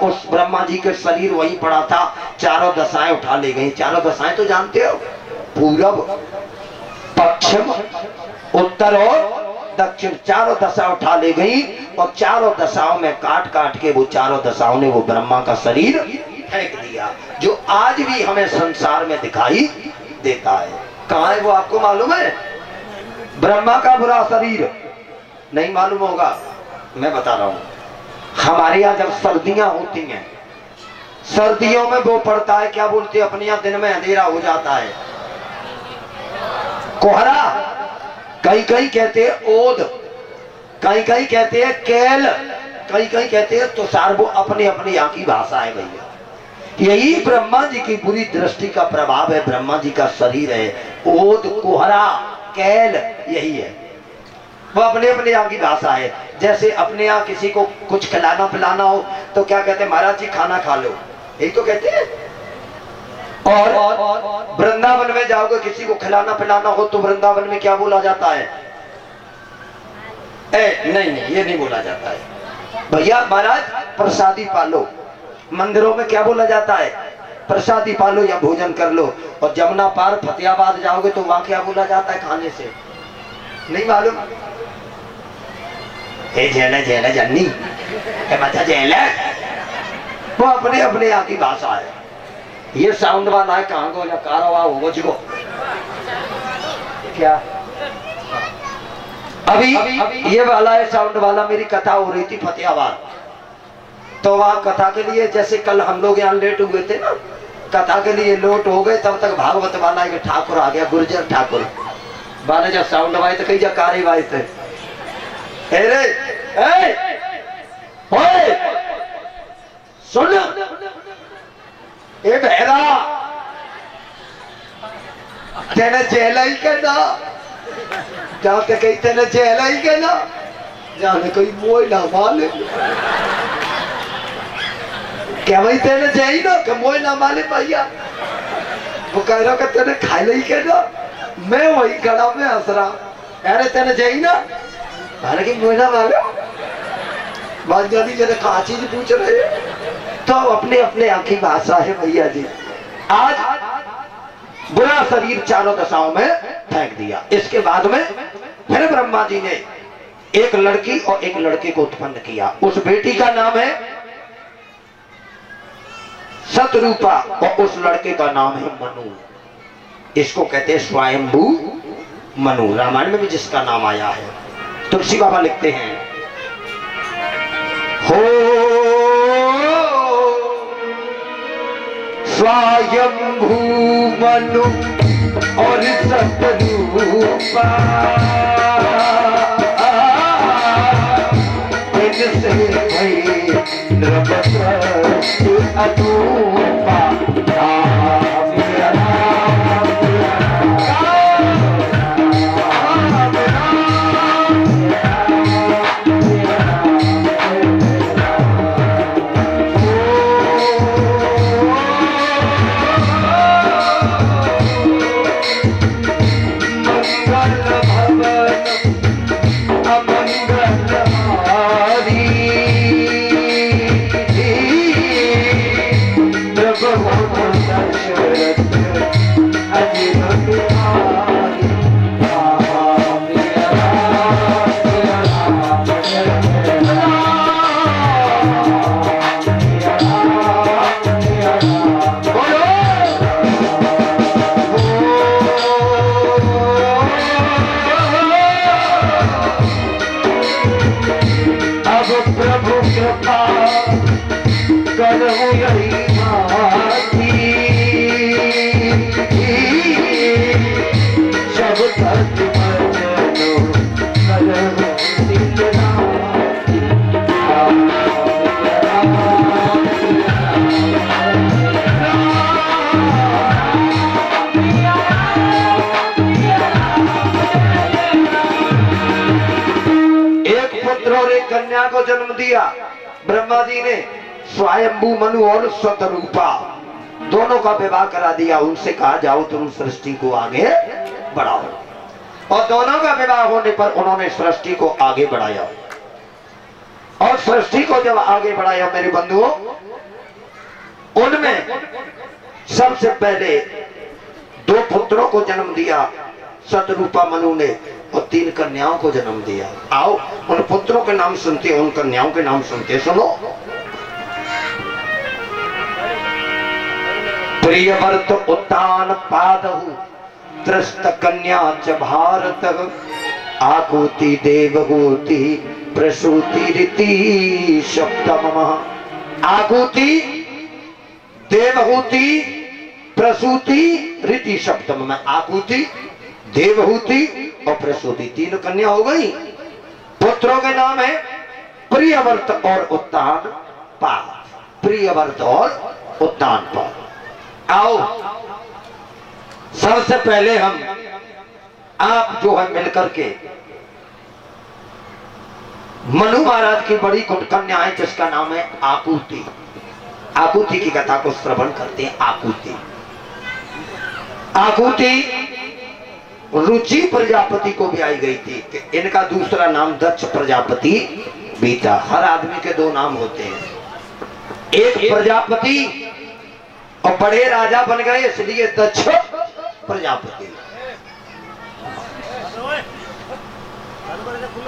उस ब्रह्मा जी के शरीर वहीं पड़ा था। चारों दशाएं उठा ले गई। चारों दशाएं तो जानते हो, पूरब, पश्चिम, उत्तर और दक्षिण, चारों दशा उठा ले गई। और चारों दशाओं में काट काट के वो चारों दशाओं ने वो ब्रह्मा का शरीर फेंक दिया, जो आज भी हमें संसार में दिखाई देता है। कहाँ है वो आपको मालूम है? ब्रह्मा का बुरा शरीर नहीं मालूम होगा, मैं बता रहा हूं। हमारे यहाँ जब सर्दियां होती हैं, सर्दियों में वो पड़ता है, क्या बोलते हैं अपने यहाँ, दिन में अंधेरा हो जाता है, कोहरा। कहीं कहीं कहते हैं ओद, कहीं कहीं कहते हैं केल, कहीं कहीं कहते हैं तुषार। वो अपने अपने यहाँ की भाषा है भैया। यही ब्रह्मा जी की बुरी दृष्टि का प्रभाव है। ब्रह्मा जी का शरीर है ओद, कोहरा, कैल, यही है। वो अपने अपने यहाँ की भाषा है। जैसे अपने यहाँ किसी को कुछ खिलाना पिलाना हो तो क्या कहते हैं, महाराज जी खाना खा लो, यही तो कहते हैं। और वृंदावन में जाओगे, किसी को खिलाना पिलाना हो तो वृंदावन में क्या बोला जाता है? नहीं नहीं, ये नहीं बोला जाता है भैया। महाराज प्रसादी पालो। मंदिरों में क्या बोला जाता है? प्रसादी पालो या भोजन कर लो। और जमुना पार फतेहाबाद जाओगे तो वहां क्या बोला जाता है खाने से? नहीं मालूम? जेल जेल जन्नी बच्चा जेल है। वो अपने अपने यहाँ की भाषा है। ये साउंड वाला है, कहाँ को या कारवा हो मुझको क्या? अभी ये वाला है साउंड वाला। मेरी कथा हो रही थी फतेहाबाद, तो वहां कथा के लिए, जैसे कल हम लोग यहाँ लेट हुए थे ना, कथा के लिए लोट हो गए, तब तक भागवत वाला एक ठाकुर आ गया, गुर्जर ठाकुर वाले। जब साउंड वाई तो कहीं जा कारी वाई थे, सुन ए बहरा, तेने जेल ही कहना, जाते कहीं तेने जेल ही कहना, जाने कोई मोई ना माले, क्या भाई तेने जाई ना कि मोई ना माले भैया। वो कह रहा कि तेने खा ले कहना, मैं वही खड़ा में हंस रहा, अरे तेने जाई ना, अरे कि मोई ना माले बात जानी जरा कहा चीज पूछ रहे। तो अपने अपने आंखी भाषा है भैया जी। आज बुरा शरीर चारों दशाओं में फेंक दिया। इसके बाद में फिर ब्रह्मा जी ने एक लड़की और एक लड़के को उत्पन्न किया। उस बेटी का नाम है सतरूपा और उस लड़के का नाम है मनु। इसको कहते हैं स्वयंभू मनु। रामायण में भी जिसका नाम आया है। तुलसी बाबा लिखते हैं, हो स्वयंभू मनु और सतरूपा, इनसे भई नृपति अनूपा। कन्या को जन्म दिया ब्रह्मा जी ने। स्वयंभू मनु और सतरूपा दोनों का विवाह करा दिया। उनसे कहा जाओ तुम सृष्टि को आगे बढ़ाओ। और दोनों का विवाह होने पर उन्होंने सृष्टि को आगे बढ़ाया। और सृष्टि को जब आगे बढ़ाया मेरे बंधुओं, उनमें सबसे पहले 2 पुत्रों को जन्म दिया शतरूपा मनु ने और 3 कन्याओं को जन्म दिया। आओ उन पुत्रों के नाम सुनते, उन कन्याओं के नाम सुनते। सुनो। प्रियव्रत उत्तान पादहु त्रस्त कन्या च भारत आकुति देवहूति प्रसूति रीति सप्तम। आकुति देवहूति प्रसूति रीति सप्तम में आकुति देवहूति और प्रसूति 3 कन्या हो गई। पुत्रों के नाम है प्रियव्रत और उत्तान पाद। प्रियव्रत और उत्तान पाद। आओ सबसे पहले हम आप जो है मिलकर के मनु महाराज की बड़ी कन्या है जिसका नाम है आकुति। आकुति की कथा को श्रवण करते हैं। आकुति आकुति रुचि प्रजापति को भी आई गई थी कि इनका दूसरा नाम दक्ष प्रजापति भी था। हर आदमी के 2 नाम होते हैं, एक प्रजापति और बड़े राजा बन गए इसलिए दक्ष प्रजापति।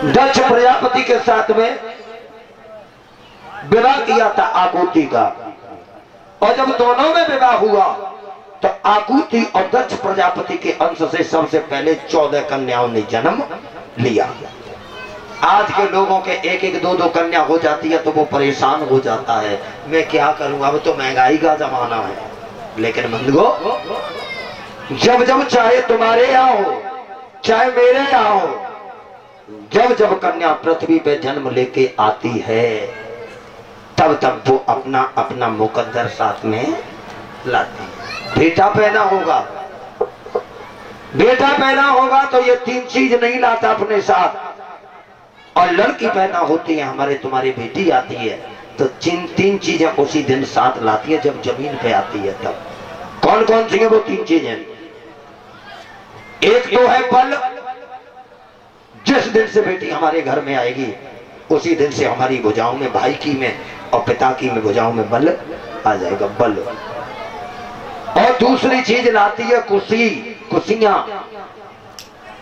दक्ष प्रजापति के साथ में विवाह किया था आकुति का, और जब दोनों में विवाह हुआ तो आकुति और दक्ष प्रजापति के अंश से सबसे पहले 14 कन्याओं ने जन्म लिया। आज के लोगों के 1-1, 2-2 कन्या हो जाती है तो वो परेशान हो जाता है, मैं क्या करूं, अब तो महंगाई का जमाना है। लेकिन बंधुओं, जब जब चाहे तुम्हारे यहाँ हो चाहे मेरे यहाँ हो, जब जब कन्या पृथ्वी पे जन्म लेके आती है तब तब वो अपना अपना मुकद्दर साथ में लाती है। बेटा पैदा होगा, बेटा पैदा होगा तो ये 3 चीज नहीं लाता अपने साथ, और लड़की पैदा होती है हमारे तुम्हारी बेटी आती है तो 3 चीजें उसी दिन साथ लाती है जब जमीन पे आती है। तब कौन कौन सी है वो 3 चीजें? एक तो है बल, जिस दिन से बेटी हमारे घर में आएगी उसी दिन से हमारी भुजाओं में, भाई की में और पिता की में भुजाओं में बल आ जाएगा, बल। और दूसरी चीज लाती है खुशी, खुशियां।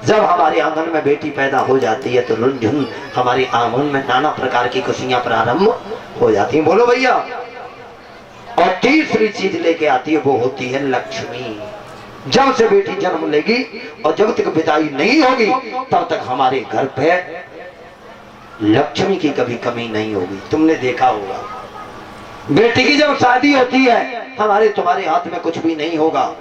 जब हमारे आंगन में बेटी पैदा हो जाती है तो रुनझुन हमारे आंगन में नाना प्रकार की खुशियां प्रारंभ हो जाती हैं। बोलो भैया। और तीसरी चीज लेके आती है वो होती है लक्ष्मी। जब से बेटी जन्म लेगी और जब तक विदाई नहीं होगी तब तक हमारे घर पे लक्ष्मी की कभी कमी नहीं होगी। तुमने देखा होगा बेटी की जब शादी होती है हमारे तुम्हारे हाथ में कुछ भी नहीं होगा,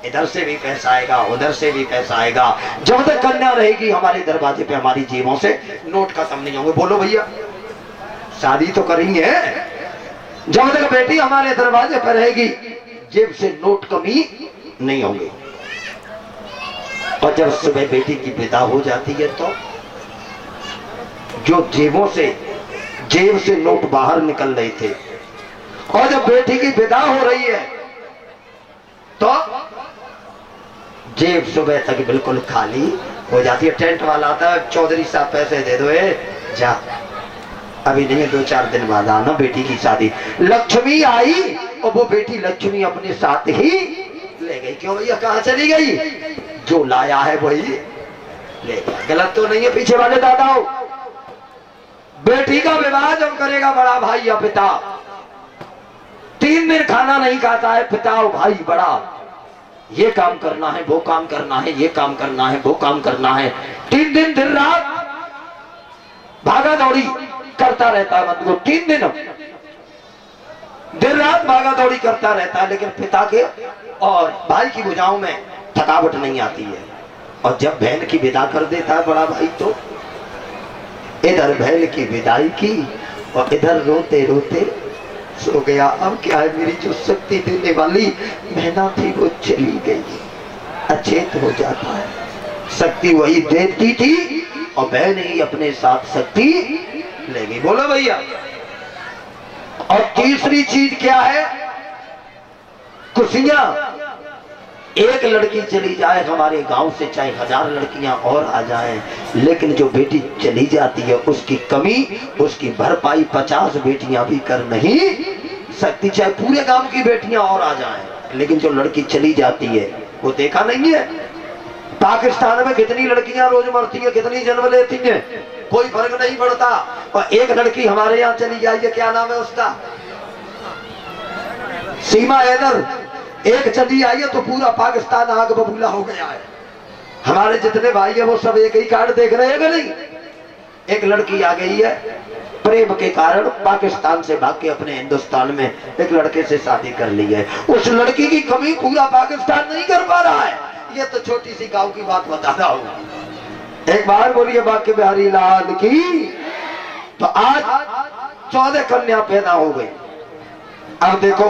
इधर से भी पैसा आएगा उधर से भी पैसा आएगा। जब तक कन्या रहेगी हमारे दरवाजे पे हमारी जेबों से नोट खत्म नहीं होंगे। बोलो भैया, शादी तो करेंगे, जब तक बेटी हमारे दरवाजे पर रहेगी जेब से नोट कमी नहीं होंगे। और जब सुबह बेटी की विदा हो जाती है तो जो जेब से नोट बाहर निकल रहे थे, और जब बेटी की विदा हो रही है तो जेब सुबह तक बिल्कुल खाली हो जाती है। टेंट वाला आता है, चौधरी साहब पैसे दे दो, जा अभी नहीं, 2-4 दिन बाद आना, बेटी की शादी। लक्ष्मी आई और वो बेटी लक्ष्मी अपने साथ ही ले गई। क्यों भैया, कहाँ चली गई? जो लाया है वही ले गया। गलत तो नहीं है पीछे वाले दादाओं? बेटी का विवाह जब करेगा बड़ा भाई या पिता, 3 दिन खाना नहीं खाता है पिता और भाई बड़ा, ये काम करना है वो काम करना है, ये काम करना है वो काम करना है, 3 दिन दिन रात भागा दौड़ी करता रहता है। मतलब 3 दिन दिन रात भागा दौड़ी करता रहता है, लेकिन पिता के और भाई की भुजाओं में थकावट नहीं आती है। और जब बहन की विदा कर देता है बड़ा भाई तो इधर बहन की विदाई की और इधर रोते रोते सो गया। अब क्या है, मेरी जो शक्ति देने वाली बहना थी वो चली गई, अचेत हो जाता है। शक्ति वही देती थी और बहन ही अपने साथ शक्ति ले गई। बोलो भैया। और तीसरी चीज क्या है? खुशियां। एक लड़की चली जाए हमारे गांव से, चाहे 1000 लड़कियां और आ जाएं, लेकिन जो बेटी चली जाती है उसकी कमी, उसकी भरपाई 50 बेटियां भी कर नहीं सकती, चाहे पूरे गांव की बेटियां और आ जाएं, लेकिन जो लड़की चली जाती है वो देखा नहीं है पाकिस्तान में कितनी लड़कियां रोज मरती है, कितनी जन्म लेती हैं, कोई फर्क नहीं पड़ता। और एक लड़की हमारे यहाँ चली आई है, क्या नाम है उसका, सीमा हैदर, एक चली आई है तो पूरा पाकिस्तान आग बबूला हो गया है। हमारे जितने भाई है वो सब एक ही कार्ड देख रहे हैं कि नहीं। एक लड़की आ गई है, प्रेम के कारण पाकिस्तान से भाग के अपने हिंदुस्तान में एक लड़के से शादी कर ली है। उस लड़की की कमी पूरा पाकिस्तान नहीं कर पा रहा है। ये तो छोटी सी गांव की बात बता रहा हूं। एक बार बोलिए बाकी बिहारी लाल की। तो आज 14 कन्या पैदा हो गई। अब देखो,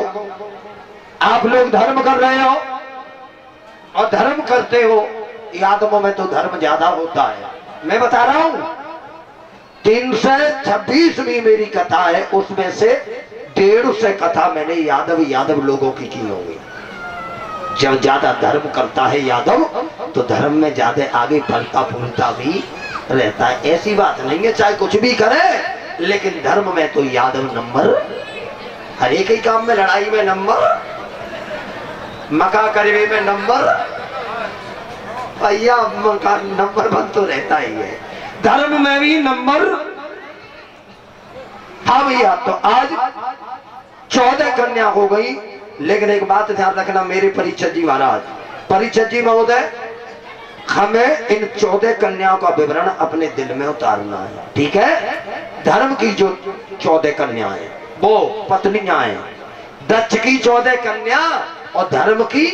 आप लोग धर्म कर रहे हो और धर्म करते हो, यादवों में तो धर्म ज्यादा होता है। मैं बता रहा हूं 326वीं मेरी कथा है, उसमें से 150 कथा मैंने यादव लोगों की होगी। जब ज्यादा धर्म करता है यादव तो धर्म में ज्यादा आगे फलता फूलता भी रहता है। ऐसी बात नहीं है, चाहे कुछ भी करे, लेकिन धर्म में तो यादव नंबर, हर एक ही काम में, लड़ाई में नंबर, मका करवे में नंबर, भैया मका नंबर 1 तो रहता ही है, धर्म में भी नंबर। हाँ भैया, तो आज 14 कन्या हो गई। लेकिन एक बात ध्यान रखना मेरे परिषद जी महाराज, परिषद जी महोदय, हमें इन 14 कन्याओं का विवरण अपने दिल में उतारना है, ठीक है। धर्म की जो 14 कन्याएं वो पत्नियां हैं, दक्ष की 14 कन्या और धर्म की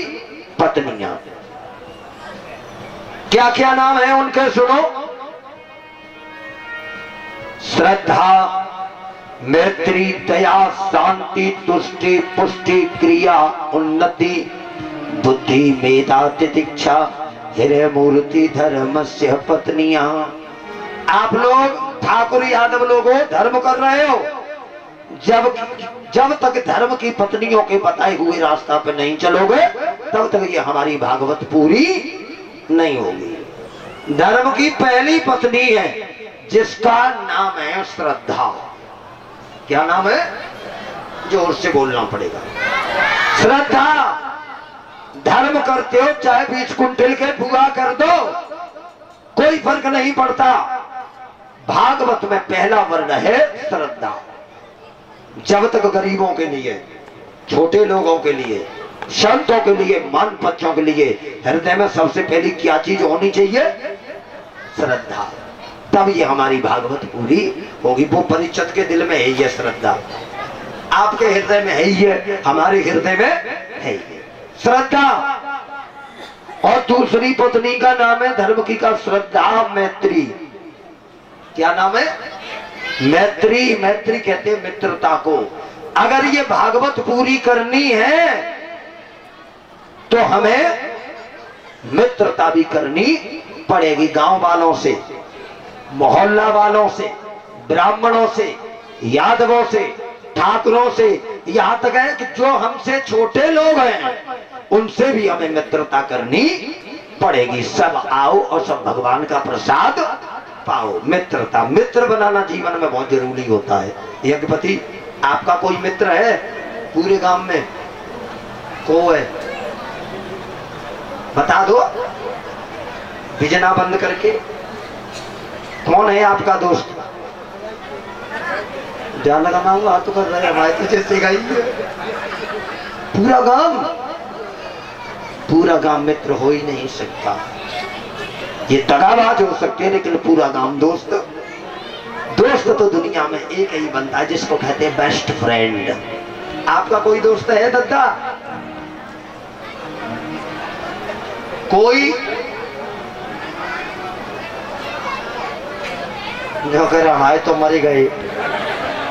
पत्नियां। क्या क्या नाम है उनके सुनो। श्रद्धा, मैत्री, दया, शांति, तुष्टि, पुष्टि, क्रिया, उन्नति, बुद्धि, मेधा, तितिक्षा, हिरय मूर्ति, धर्मस्य पत्नियां। आप लोग ठाकुर यादव लोगों धर्म कर रहे हो, जब तक धर्म की पत्नियों के बताए हुए रास्ता पे नहीं चलोगे तब तक ये हमारी भागवत पूरी नहीं होगी। धर्म की पहली पत्नी है जिसका नाम है श्रद्धा। क्या नाम है, जोर से बोलना पड़ेगा। श्रद्धा। धर्म करते हो चाहे 20 कुंटल के पूरा कर दो, कोई फर्क नहीं पड़ता। भागवत में पहला वर्ण है श्रद्धा। जब तक गरीबों के लिए, छोटे लोगों के लिए, संतों के लिए, मान बच्चों के लिए हृदय में सबसे पहली क्या चीज होनी चाहिए, श्रद्धा। तब ये हमारी भागवत पूरी होगी। वो परिषद के दिल में है ये श्रद्धा, आपके हृदय में है ये, हमारे हृदय में है ये श्रद्धा। और दूसरी पत्नी का नाम है धर्म की का श्रद्धा, मैत्री। क्या नाम है, मैत्री। मैत्री कहते हैं मित्रता को। अगर ये भागवत पूरी करनी है तो हमें मित्रता भी करनी पड़ेगी। गांव वालों से, मोहल्ला वालों से, ब्राह्मणों से, यादवों से, ठाकुरों से, यहाँ तक है कि जो हमसे छोटे लोग हैं उनसे भी हमें मित्रता करनी पड़ेगी। सब आओ और सब भगवान का प्रसाद पाओ। मित्रता, मित्र बनाना जीवन में बहुत जरूरी होता है। यज्ञपति, आपका कोई मित्र है पूरे गांव में? को है, बता दो बिजना बंद करके। कौन है आपका दोस्त? ध्यान लगाना होगा, हाथ तो कर रहे हैं हमारे तो जैसे गई पूरा गांव मित्र हो ही नहीं सकता। ये दगाबाज हो सकते हैं लेकिन पूरा गांव दोस्त। दोस्त तो दुनिया में एक ही बनता है जिसको कहते हैं बेस्ट फ्रेंड। आपका कोई दोस्त है दद्दा? कोई? जो कह रहा हमारे तो मर गए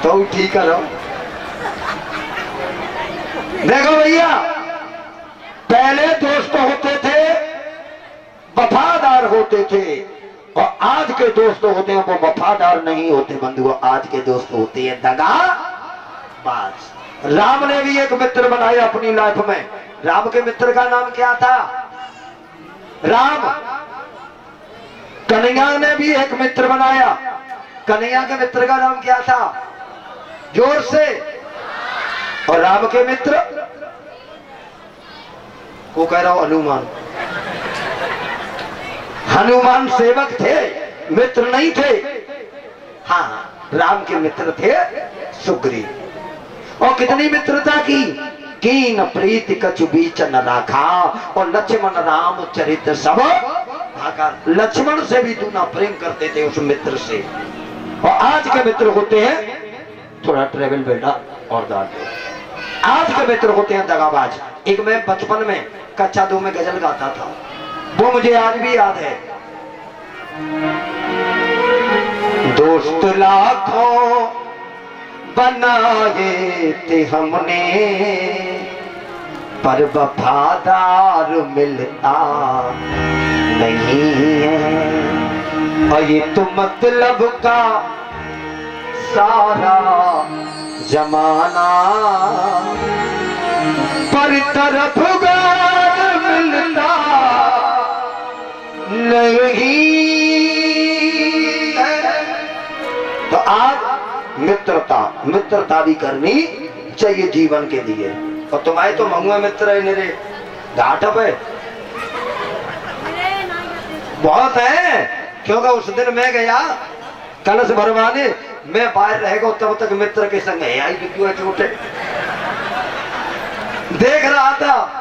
तो ठीक करो। देखो भैया, पहले दोस्त होते थे वफादार होते थे और आज के दोस्त होते हैं वो वफादार नहीं होते बंधु। आज के दोस्त होते हैं दगाबाज। राम ने भी एक मित्र बनाया अपनी लाइफ में। राम के मित्र का नाम क्या था? राम। कन्हैया ने भी एक मित्र बनाया। कन्हैया के मित्र का नाम क्या था? जोर से। और राम के मित्र को कह रहा हूं हनुमान। हनुमान सेवक थे, मित्र नहीं थे। हाँ, राम के मित्र थे सुग्रीव। और कितनी मित्रता की, कीन प्रीति कछु बीच न राखा, और लक्ष्मण राम चरित्र सब भागा। लक्ष्मण से भी तू ना प्रेम करते थे उस मित्र से। और आज के मित्र होते हैं, थोड़ा ट्रेवल बेटा और डाल दो। आज के मित्र होते हैं दगाबाज। एक मैं बचपन में कक्षा 2 में गजल गाता था, वो मुझे आज भी याद है। दोस्त लाखों बनाए थे हमने, पर वफादार मिलता नहीं है। और ये तो मतलब का सारा जमाना, पर तरफ गार मिलता नहीं है। तो आज मित्रता भी करनी चाहिए जीवन के लिए। और तुम्हारे तो मंगुआ मित्र है मेरे घाट पे बहुत है, क्योंकि उस दिन मैं गया कलश भरवाने, मैं बाहर रहेगा तब तक मित्र के संग है आई क्यों छोटे देख रहा था।